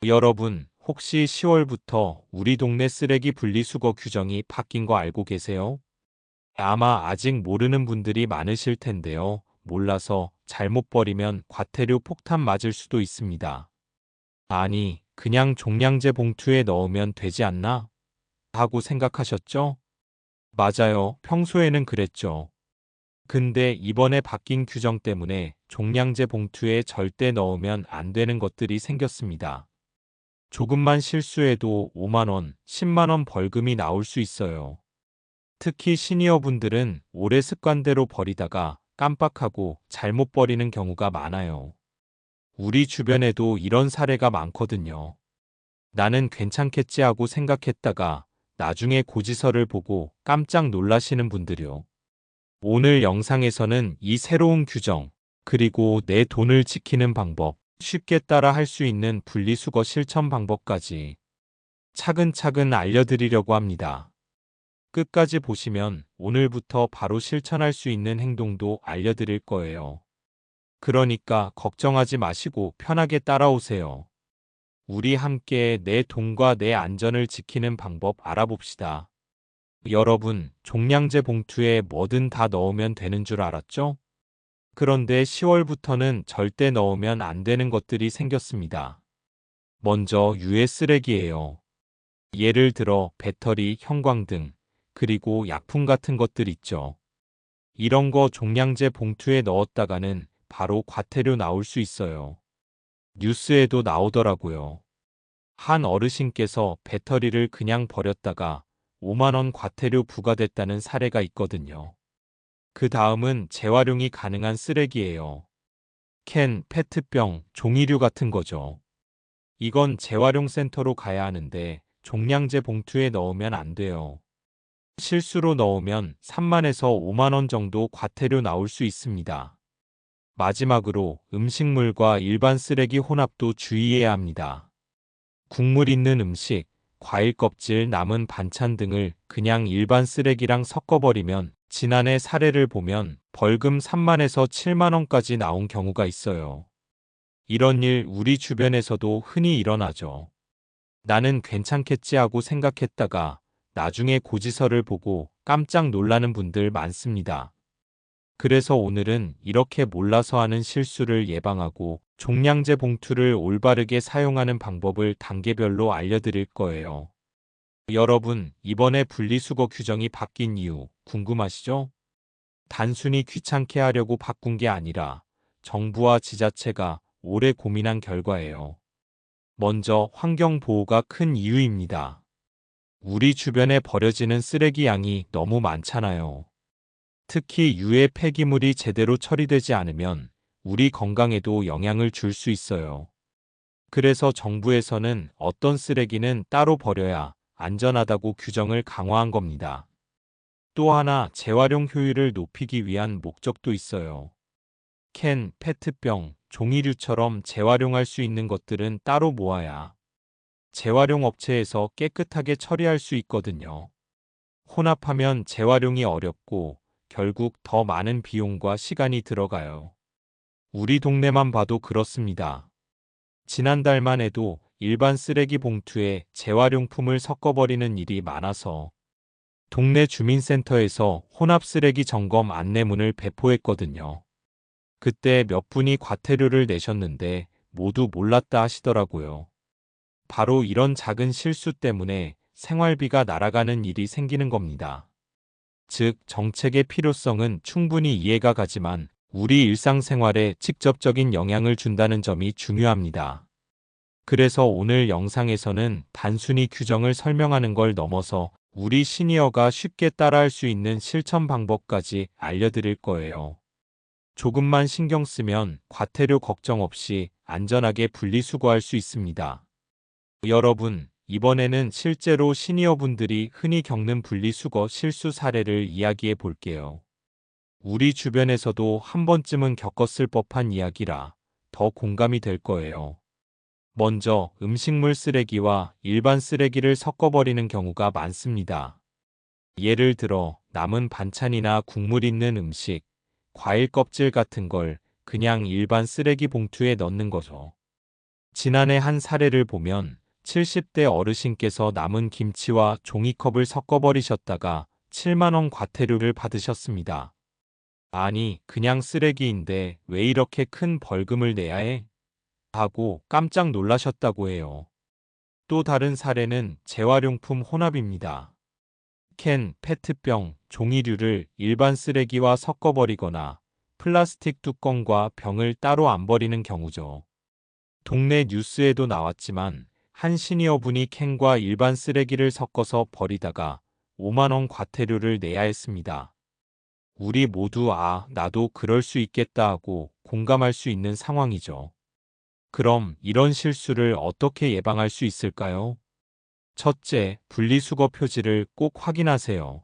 여러분, 혹시 10월부터 우리 동네 쓰레기 분리수거 규정이 바뀐 거 알고 계세요? 아마 아직 모르는 분들이 많으실 텐데요. 몰라서 잘못 버리면 과태료 폭탄 맞을 수도 있습니다. 아니, 그냥 종량제 봉투에 넣으면 되지 않나? 하고 생각하셨죠? 맞아요. 평소에는 그랬죠. 근데 이번에 바뀐 규정 때문에 종량제 봉투에 절대 넣으면 안 되는 것들이 생겼습니다. 조금만 실수해도 5만 원, 10만 원 벌금이 나올 수 있어요. 특히 시니어분들은 오래 습관대로 버리다가 깜빡하고 잘못 버리는 경우가 많아요. 우리 주변에도 이런 사례가 많거든요. 나는 괜찮겠지 하고 생각했다가 나중에 고지서를 보고 깜짝 놀라시는 분들이요. 오늘 영상에서는 이 새로운 규정, 그리고 내 돈을 지키는 방법, 쉽게 따라 할 수 있는 분리수거 실천 방법까지 차근차근 알려드리려고 합니다. 끝까지 보시면 오늘부터 바로 실천할 수 있는 행동도 알려드릴 거예요. 그러니까 걱정하지 마시고 편하게 따라오세요. 우리 함께 내 돈과 내 안전을 지키는 방법 알아봅시다. 여러분, 종량제 봉투에 뭐든 다 넣으면 되는 줄 알았죠? 그런데 10월부터는 절대 넣으면 안 되는 것들이 생겼습니다. 먼저 유해 쓰레기예요. 예를 들어 배터리, 형광등, 그리고 약품 같은 것들 있죠. 이런 거 종량제 봉투에 넣었다가는 바로 과태료 나올 수 있어요. 뉴스에도 나오더라고요. 한 어르신께서 배터리를 그냥 버렸다가 5만 원 과태료 부과됐다는 사례가 있거든요. 그 다음은 재활용이 가능한 쓰레기예요. 캔, 페트병, 종이류 같은 거죠. 이건 재활용 센터로 가야 하는데 종량제 봉투에 넣으면 안 돼요. 실수로 넣으면 3만에서 5만 원 정도 과태료 나올 수 있습니다. 마지막으로 음식물과 일반 쓰레기 혼합도 주의해야 합니다. 국물 있는 음식, 과일 껍질, 남은 반찬 등을 그냥 일반 쓰레기랑 섞어버리면 지난해 사례를 보면 벌금 3만에서 7만 원까지 나온 경우가 있어요. 이런 일 우리 주변에서도 흔히 일어나죠. 나는 괜찮겠지 하고 생각했다가 나중에 고지서를 보고 깜짝 놀라는 분들 많습니다. 그래서 오늘은 이렇게 몰라서 하는 실수를 예방하고 종량제 봉투를 올바르게 사용하는 방법을 단계별로 알려드릴 거예요. 여러분, 이번에 분리수거 규정이 바뀐 이유 궁금하시죠? 단순히 귀찮게 하려고 바꾼 게 아니라 정부와 지자체가 오래 고민한 결과예요. 먼저 환경보호가 큰 이유입니다. 우리 주변에 버려지는 쓰레기 양이 너무 많잖아요. 특히 유해 폐기물이 제대로 처리되지 않으면 우리 건강에도 영향을 줄 수 있어요. 그래서 정부에서는 어떤 쓰레기는 따로 버려야 안전하다고 규정을 강화한 겁니다. 또 하나 재활용 효율을 높이기 위한 목적도 있어요. 캔, 페트병, 종이류처럼 재활용할 수 있는 것들은 따로 모아야 재활용 업체에서 깨끗하게 처리할 수 있거든요. 혼합하면 재활용이 어렵고 결국 더 많은 비용과 시간이 들어가요. 우리 동네만 봐도 그렇습니다. 지난달만 해도 일반 쓰레기 봉투에 재활용품을 섞어버리는 일이 많아서 동네 주민센터에서 혼합 쓰레기 점검 안내문을 배포했거든요. 그때 몇 분이 과태료를 내셨는데 모두 몰랐다 하시더라고요. 바로 이런 작은 실수 때문에 생활비가 날아가는 일이 생기는 겁니다. 즉, 정책의 필요성은 충분히 이해가 가지만 우리 일상생활에 직접적인 영향을 준다는 점이 중요합니다. 그래서 오늘 영상에서는 단순히 규정을 설명하는 걸 넘어서 우리 시니어가 쉽게 따라할 수 있는 실천 방법까지 알려드릴 거예요. 조금만 신경 쓰면 과태료 걱정 없이 안전하게 분리수거할 수 있습니다. 여러분, 이번에는 실제로 시니어분들이 흔히 겪는 분리수거 실수 사례를 이야기해 볼게요. 우리 주변에서도 한 번쯤은 겪었을 법한 이야기라 더 공감이 될 거예요. 먼저 음식물 쓰레기와 일반 쓰레기를 섞어버리는 경우가 많습니다. 예를 들어 남은 반찬이나 국물 있는 음식, 과일 껍질 같은 걸 그냥 일반 쓰레기 봉투에 넣는 거죠. 지난해 한 사례를 보면 70대 어르신께서 남은 김치와 종이컵을 섞어버리셨다가 7만 원 과태료를 받으셨습니다. 아니, 그냥 쓰레기인데 왜 이렇게 큰 벌금을 내야 해? 하고 깜짝 놀라셨다고 해요. 또 다른 사례는 재활용품 혼합입니다. 캔, 페트병, 종이류를 일반 쓰레기와 섞어버리거나 플라스틱 뚜껑과 병을 따로 안 버리는 경우죠. 동네 뉴스에도 나왔지만 한 시니어분이 캔과 일반 쓰레기를 섞어서 버리다가 5만 원 과태료를 내야 했습니다. 우리 모두 나도 그럴 수 있겠다 하고 공감할 수 있는 상황이죠. 그럼 이런 실수를 어떻게 예방할 수 있을까요? 첫째, 분리수거 표지를 꼭 확인하세요.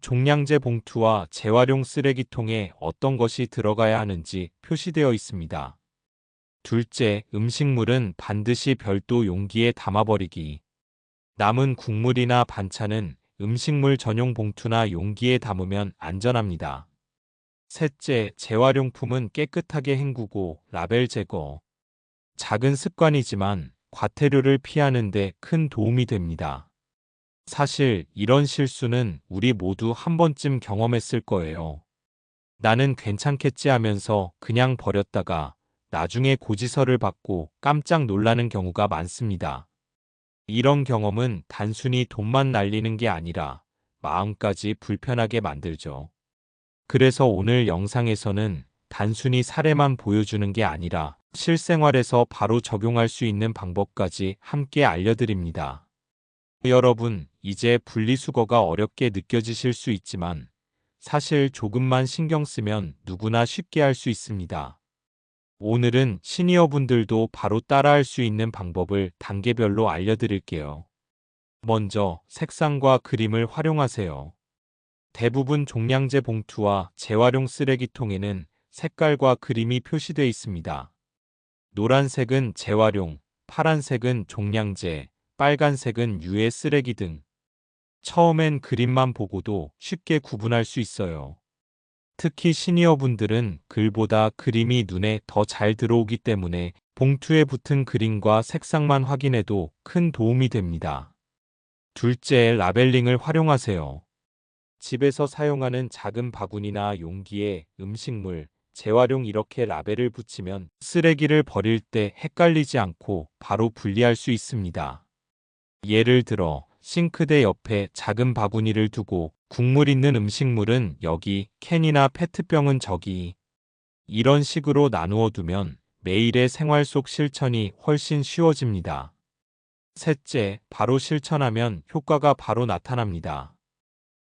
종량제 봉투와 재활용 쓰레기통에 어떤 것이 들어가야 하는지 표시되어 있습니다. 둘째, 음식물은 반드시 별도 용기에 담아버리기. 남은 국물이나 반찬은 음식물 전용 봉투나 용기에 담으면 안전합니다. 셋째, 재활용품은 깨끗하게 헹구고 라벨 제거. 작은 습관이지만 과태료를 피하는 데 큰 도움이 됩니다. 사실 이런 실수는 우리 모두 한 번쯤 경험했을 거예요. 나는 괜찮겠지 하면서 그냥 버렸다가 나중에 고지서를 받고 깜짝 놀라는 경우가 많습니다. 이런 경험은 단순히 돈만 날리는 게 아니라 마음까지 불편하게 만들죠. 그래서 오늘 영상에서는 단순히 사례만 보여주는 게 아니라 실생활에서 바로 적용할 수 있는 방법까지 함께 알려드립니다. 여러분, 이제 분리수거가 어렵게 느껴지실 수 있지만 사실 조금만 신경 쓰면 누구나 쉽게 할 수 있습니다. 오늘은 시니어분들도 바로 따라할 수 있는 방법을 단계별로 알려드릴게요. 먼저 색상과 그림을 활용하세요. 대부분 종량제 봉투와 재활용 쓰레기통에는 색깔과 그림이 표시되어 있습니다. 노란색은 재활용, 파란색은 종량제, 빨간색은 유해 쓰레기 등. 처음엔 그림만 보고도 쉽게 구분할 수 있어요. 특히 시니어분들은 글보다 그림이 눈에 더 잘 들어오기 때문에 봉투에 붙은 그림과 색상만 확인해도 큰 도움이 됩니다. 둘째, 라벨링을 활용하세요. 집에서 사용하는 작은 바구니나 용기에 음식물, 재활용 이렇게 라벨을 붙이면 쓰레기를 버릴 때 헷갈리지 않고 바로 분리할 수 있습니다. 예를 들어 싱크대 옆에 작은 바구니를 두고 국물 있는 음식물은 여기, 캔이나 페트병은 저기. 이런 식으로 나누어 두면 매일의 생활 속 실천이 훨씬 쉬워집니다. 셋째, 바로 실천하면 효과가 바로 나타납니다.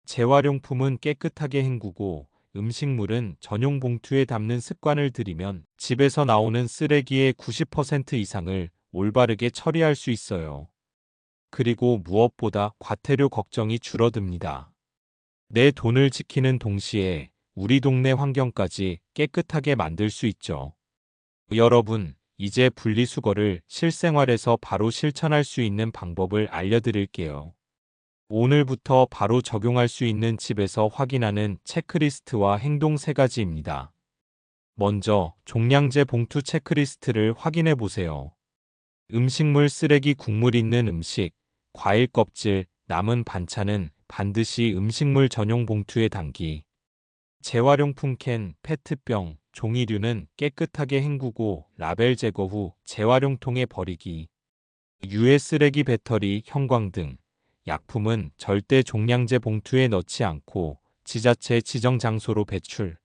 재활용품은 깨끗하게 헹구고 음식물은 전용 봉투에 담는 습관을 들이면 집에서 나오는 쓰레기의 90% 이상을 올바르게 처리할 수 있어요. 그리고 무엇보다 과태료 걱정이 줄어듭니다. 내 돈을 지키는 동시에 우리 동네 환경까지 깨끗하게 만들 수 있죠. 여러분, 이제 분리수거를 실생활에서 바로 실천할 수 있는 방법을 알려드릴게요. 오늘부터 바로 적용할 수 있는 집에서 확인하는 체크리스트와 행동 3가지입니다. 먼저 종량제 봉투 체크리스트를 확인해 보세요. 음식물 쓰레기 국물 있는 음식, 과일 껍질, 남은 반찬은 반드시 음식물 전용 봉투에 담기. 재활용품 캔, 페트병, 종이류는 깨끗하게 헹구고 라벨 제거 후 재활용통에 버리기. 유해 쓰레기 배터리, 형광등, 약품은 절대 종량제 봉투에 넣지 않고 지자체 지정 장소로 배출.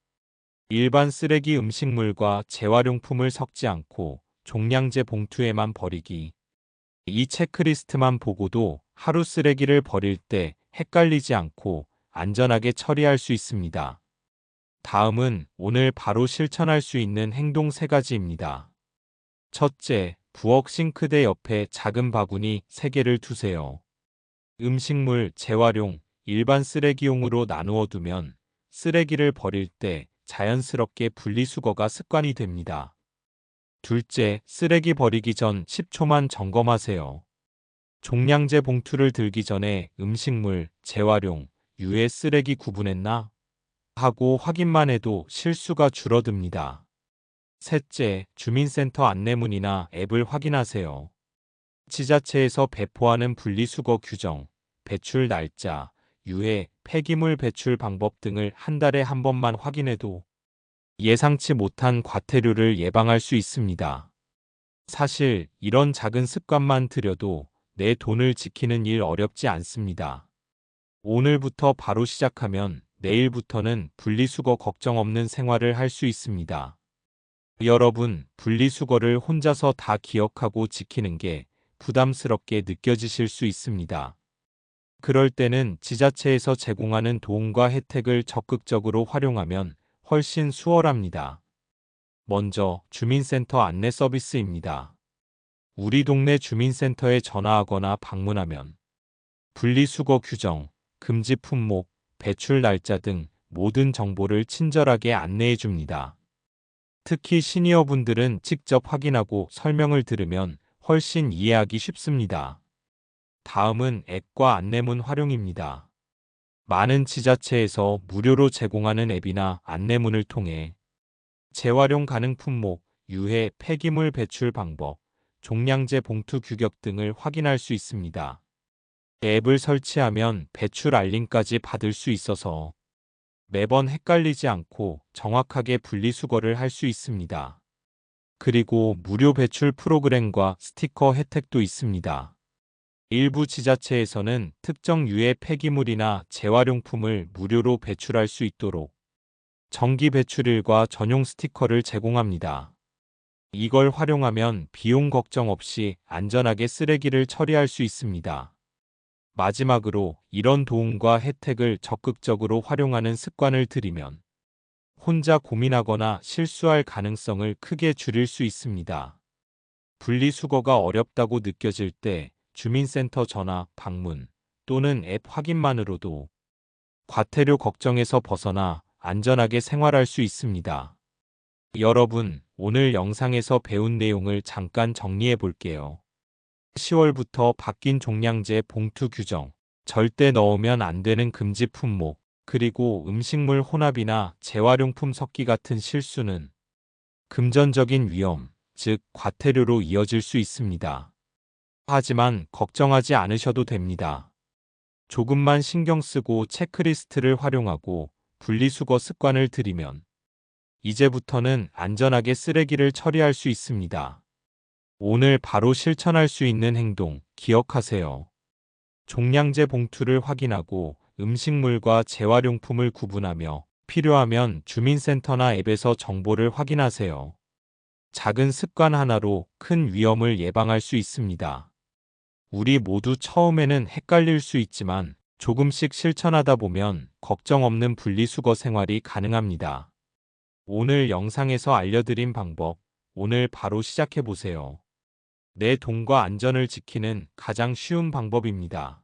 일반 쓰레기 음식물과 재활용품을 섞지 않고 종량제 봉투에만 버리기. 이 체크리스트만 보고도 하루 쓰레기를 버릴 때 헷갈리지 않고 안전하게 처리할 수 있습니다. 다음은 오늘 바로 실천할 수 있는 행동 3가지입니다. 첫째, 부엌 싱크대 옆에 작은 바구니 3개를 두세요. 음식물, 재활용, 일반 쓰레기용으로 나누어 두면 쓰레기를 버릴 때 자연스럽게 분리수거가 습관이 됩니다. 둘째, 쓰레기 버리기 전 10초만 점검하세요. 종량제 봉투를 들기 전에 음식물, 재활용, 유해 쓰레기 구분했나? 하고 확인만 해도 실수가 줄어듭니다. 셋째, 주민센터 안내문이나 앱을 확인하세요. 지자체에서 배포하는 분리수거 규정, 배출 날짜, 유해, 폐기물 배출 방법 등을 한 달에 한 번만 확인해도 예상치 못한 과태료를 예방할 수 있습니다. 사실 이런 작은 습관만 들여도 내 돈을 지키는 일 어렵지 않습니다. 오늘부터 바로 시작하면 내일부터는 분리수거 걱정 없는 생활을 할 수 있습니다. 여러분, 분리수거를 혼자서 다 기억하고 지키는 게 부담스럽게 느껴지실 수 있습니다. 그럴 때는 지자체에서 제공하는 도움과 혜택을 적극적으로 활용하면 훨씬 수월합니다. 먼저 주민센터 안내 서비스입니다. 우리 동네 주민센터에 전화하거나 방문하면 분리수거 규정, 금지 품목, 배출 날짜 등 모든 정보를 친절하게 안내해 줍니다. 특히 시니어분들은 직접 확인하고 설명을 들으면 훨씬 이해하기 쉽습니다. 다음은 앱과 안내문 활용입니다. 많은 지자체에서 무료로 제공하는 앱이나 안내문을 통해 재활용 가능 품목, 유해, 폐기물 배출 방법, 종량제 봉투 규격 등을 확인할 수 있습니다. 앱을 설치하면 배출 알림까지 받을 수 있어서 매번 헷갈리지 않고 정확하게 분리수거를 할 수 있습니다. 그리고 무료 배출 프로그램과 스티커 혜택도 있습니다. 일부 지자체에서는 특정 유해 폐기물이나 재활용품을 무료로 배출할 수 있도록 정기 배출일과 전용 스티커를 제공합니다. 이걸 활용하면 비용 걱정 없이 안전하게 쓰레기를 처리할 수 있습니다. 마지막으로 이런 도움과 혜택을 적극적으로 활용하는 습관을 들이면 혼자 고민하거나 실수할 가능성을 크게 줄일 수 있습니다. 분리수거가 어렵다고 느껴질 때 주민센터 전화, 방문 또는 앱 확인만으로도 과태료 걱정에서 벗어나 안전하게 생활할 수 있습니다. 여러분, 오늘 영상에서 배운 내용을 잠깐 정리해 볼게요. 10월부터 바뀐 종량제 봉투 규정, 절대 넣으면 안 되는 금지 품목, 그리고 음식물 혼합이나 재활용품 섞기 같은 실수는 금전적인 위험, 즉 과태료로 이어질 수 있습니다. 하지만 걱정하지 않으셔도 됩니다. 조금만 신경 쓰고 체크리스트를 활용하고 분리수거 습관을 들이면 이제부터는 안전하게 쓰레기를 처리할 수 있습니다. 오늘 바로 실천할 수 있는 행동 기억하세요. 종량제 봉투를 확인하고 음식물과 재활용품을 구분하며 필요하면 주민센터나 앱에서 정보를 확인하세요. 작은 습관 하나로 큰 위험을 예방할 수 있습니다. 우리 모두 처음에는 헷갈릴 수 있지만 조금씩 실천하다 보면 걱정 없는 분리수거 생활이 가능합니다. 오늘 영상에서 알려드린 방법, 오늘 바로 시작해보세요. 내 돈과 안전을 지키는 가장 쉬운 방법입니다.